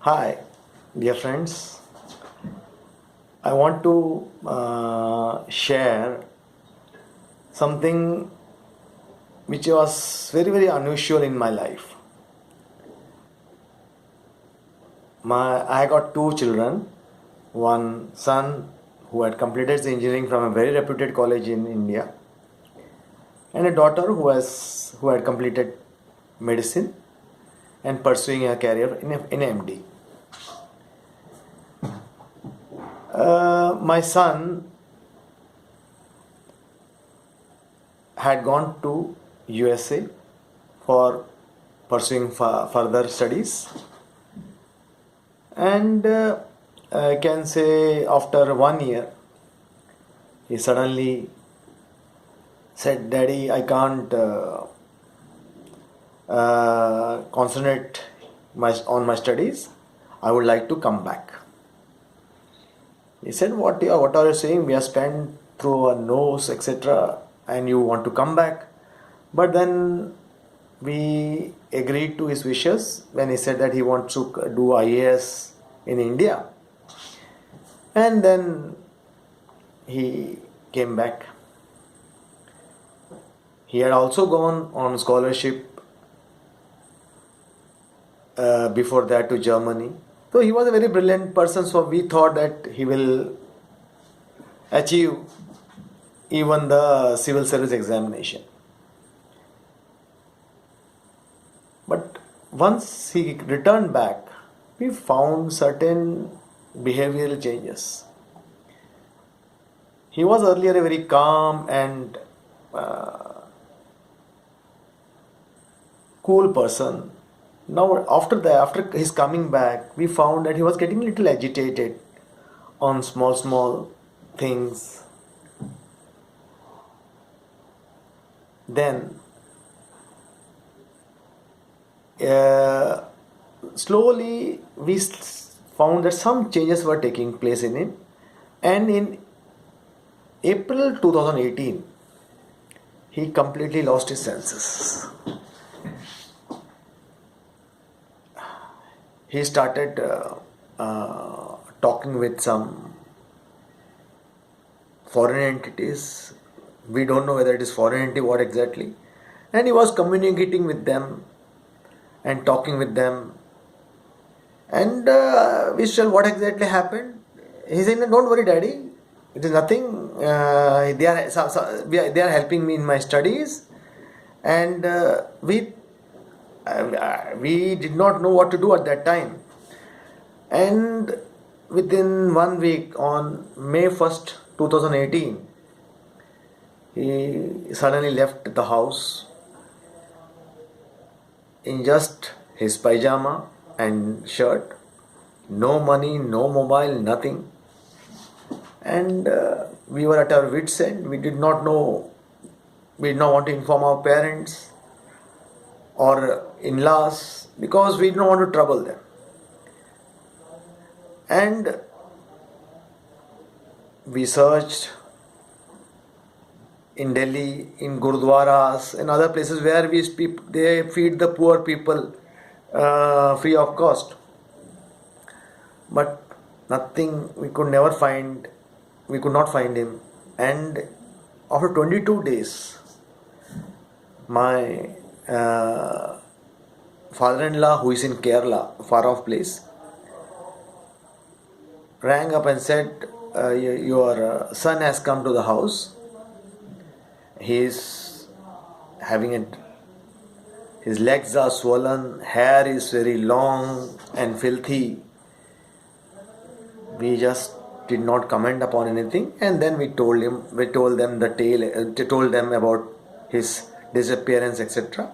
Hi, dear friends. I want to share something which was very unusual in my life. I got two children. One son who had completed his engineering from a very reputed college in India, and a daughter who had completed medicine and pursuing a career in MD. My son had gone to USA for pursuing further studies, and I can say after 1 year he suddenly said, "Daddy, I can't concentrate on my studies. I would like to come back." He said, what are you saying? We have spent through our nose, etc., and you want to come back?" But then we agreed to his wishes when he said that he wants to do IAS in India. And then he came back. He had also gone on scholarship before that to Germany. So he was a very brilliant person, so we thought that he will achieve even the civil service examination. But once he returned back, we found certain behavioral changes. He was earlier a very calm and cool person. Now, after his coming back, we found that he was getting a little agitated on small things. Then, uh, slowly, we found that some changes were taking place in him, and in April 2018, he completely lost his senses. He started talking with some foreign entities. We don't know whether it is foreign entity, what exactly. And he was communicating with them and talking with them. And we said, "What exactly happened?" He said, "Don't worry, Daddy. It is nothing. They are helping me in my studies." And we did not know what to do at that time. And within 1 week, on May 1st, 2018, he suddenly left the house in just his pajama and shirt. No money, no mobile, nothing. And we were at our wits' end. We did not know, we did not want to inform our parents or in-laws because we didn't want to trouble them. And we searched in Delhi, in Gurdwaras, and other places where they feed the poor people free of cost. But nothing, we could not find him. And after 22 days, my father-in-law, who is in Kerala, far off place, rang up and said, your son has come to the house. He is having it. His legs are swollen, hair is very long and filthy. We just did not comment upon anything, and then we told them the tale, told them about his disappearance, etc.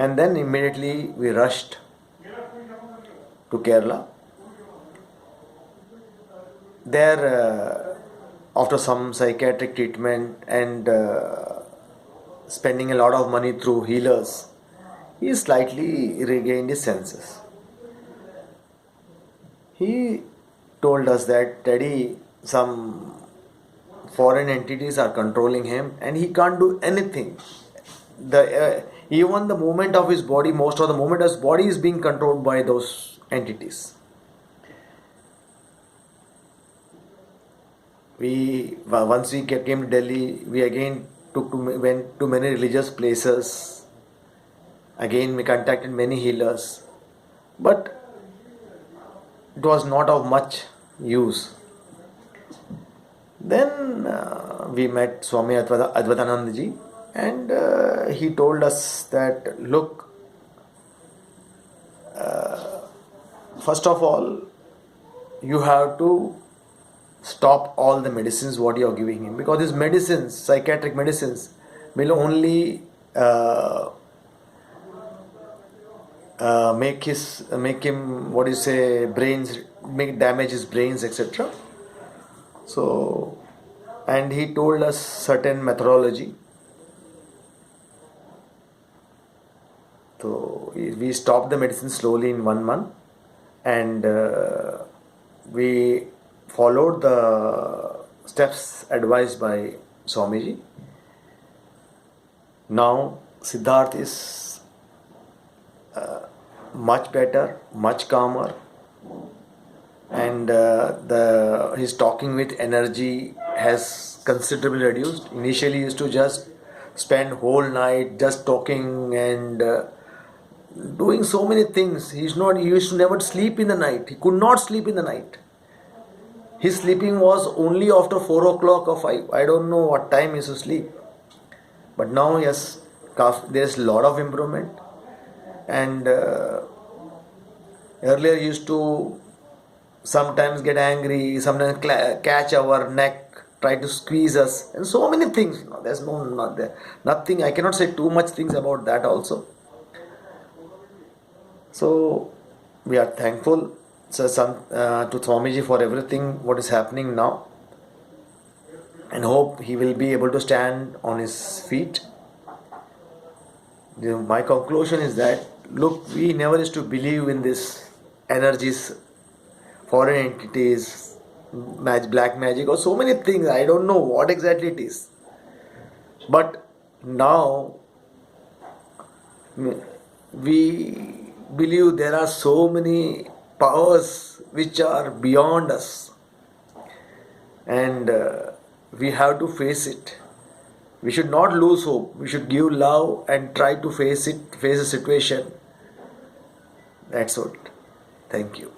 And then immediately we rushed to Kerala. There, after some psychiatric treatment and spending a lot of money through healers, he slightly regained his senses. He told us that, "Daddy, some foreign entities are controlling him and he can't do anything. The Even the movement of his body, most of the movement of his body is being controlled by those entities. Once we came to Delhi, we again went to many religious places. Again, we contacted many healers, but it was not of much use. Then we met Swami Advaitananda ji, and he told us that, look, first of all, you have to stop all the medicines what you are giving him, because these medicines, psychiatric medicines, will only make him, what do you say, brains, make damage his brains, etc. So, and he told us certain methodology. So we stopped the medicine slowly in 1 month, and we followed the steps advised by Swamiji. Now Siddharth is much better, much calmer, and his talking with energy has considerably reduced. Initially, he used to just spend whole night just talking and doing so many things. He used to never sleep in the night. He could not sleep in the night. His sleeping was only after 4 o'clock or 5. I don't know what time he used to sleep. But now, yes, there's a lot of improvement. And earlier he used to sometimes get angry, sometimes catch our neck, try to squeeze us, and so many things. There's nothing. I cannot say too much things about that also. So we are thankful to Swamiji for everything what is happening now, and hope he will be able to stand on his feet. My conclusion is that, look, we never used to believe in this energies, foreign entities, black magic, or so many things. I don't know what exactly it is. But now we believe there are so many powers which are beyond us, and we have to face it. We should not lose hope. We should give love and try to face the situation. That's what. Thank you.